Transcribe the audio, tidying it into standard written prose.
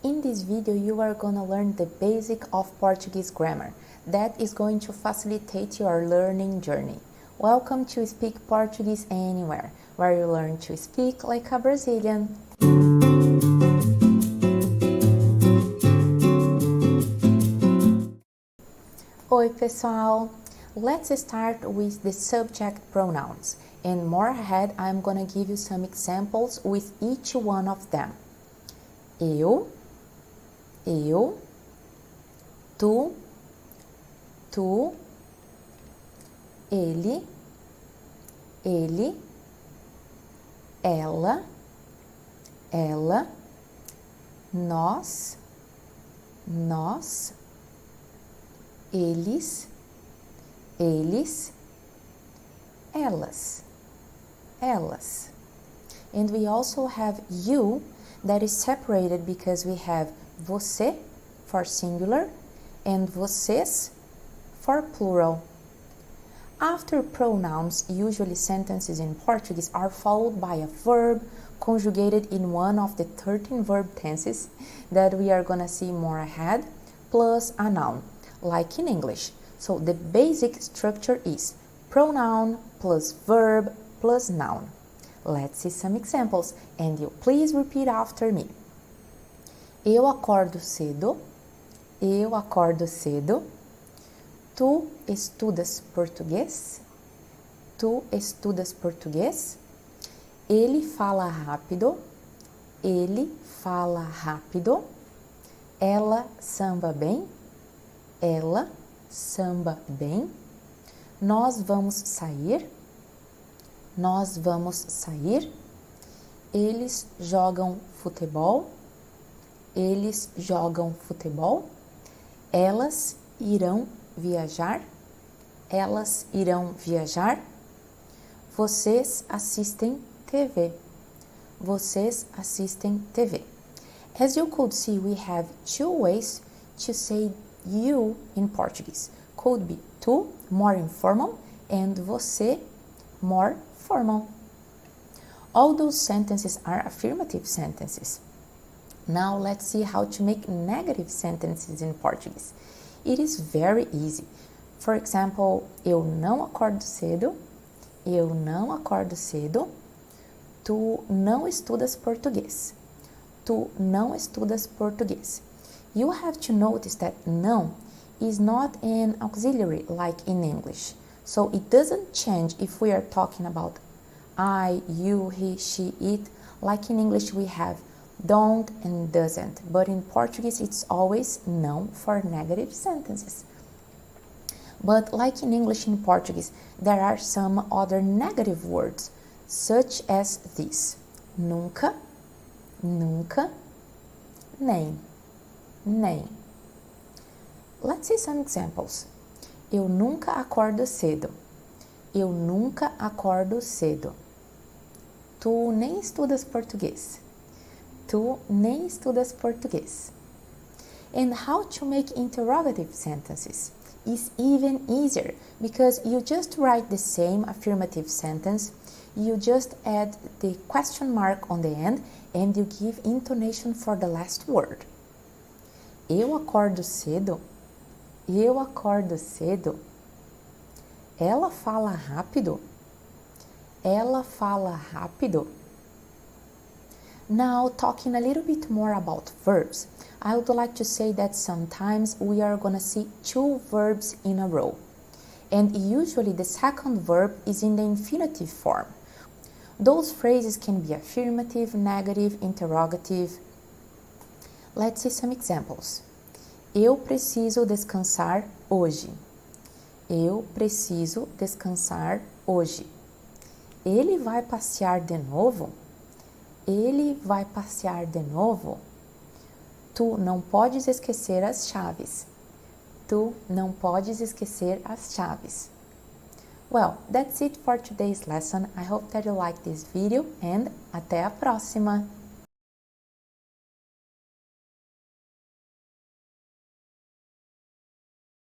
In this video, you are going to learn the basic of Portuguese grammar. That is going to facilitate your learning journey. Welcome to Speak Portuguese Anywhere, where you learn to speak like a Brazilian. Oi, pessoal! Let's start with the subject pronouns. And more ahead, I'm going to give you some examples with each one of them. Eu, tu, ele, ela, nós, eles, elas. And we also have you that is separated because we have você for singular and vocês for plural. After pronouns, usually sentences in Portuguese are followed by a verb conjugated in one of the 13 verb tenses that we are going to see more ahead, plus a noun, like in English. So the basic structure is pronoun plus verb plus noun. Let's see some examples, and you please repeat after me. Eu acordo cedo. Tu estudas português? Ele fala rápido. Ela samba bem. Nós vamos sair. Eles jogam futebol. Elas irão viajar. Vocês assistem TV. As you could see, we have two ways to say you in Portuguese. Could be tu, more informal, and você, more formal. All those sentences are affirmative sentences. Now let's see how to make negative sentences in Portuguese. It is very easy. For example, eu não acordo cedo. Tu não estudas português. You have to notice that não is not an auxiliary like in English. So it doesn't change if we are talking about I, you, he, she, it. Like in English we have don't and doesn't, but in Portuguese it's always não for negative sentences. But like in English, in Portuguese, there are some other negative words, such as this: nunca, nem. Let's see some examples. Eu nunca acordo cedo. Tu nem estudas português. And how to make interrogative sentences is even easier because you just write the same affirmative sentence, you just add the question mark on the end and you give intonation for the last word. Eu acordo cedo. Ela fala rápido. Now, talking a little bit more about verbs, I would like to say that sometimes we are going to see two verbs in a row. And usually the second verb is in the infinitive form. Those phrases can be affirmative, negative, interrogative. Let's see some examples. Eu preciso descansar hoje. Ele vai passear de novo. Tu não podes esquecer as chaves. Well, that's it for today's lesson. I hope that you like this video and até a próxima!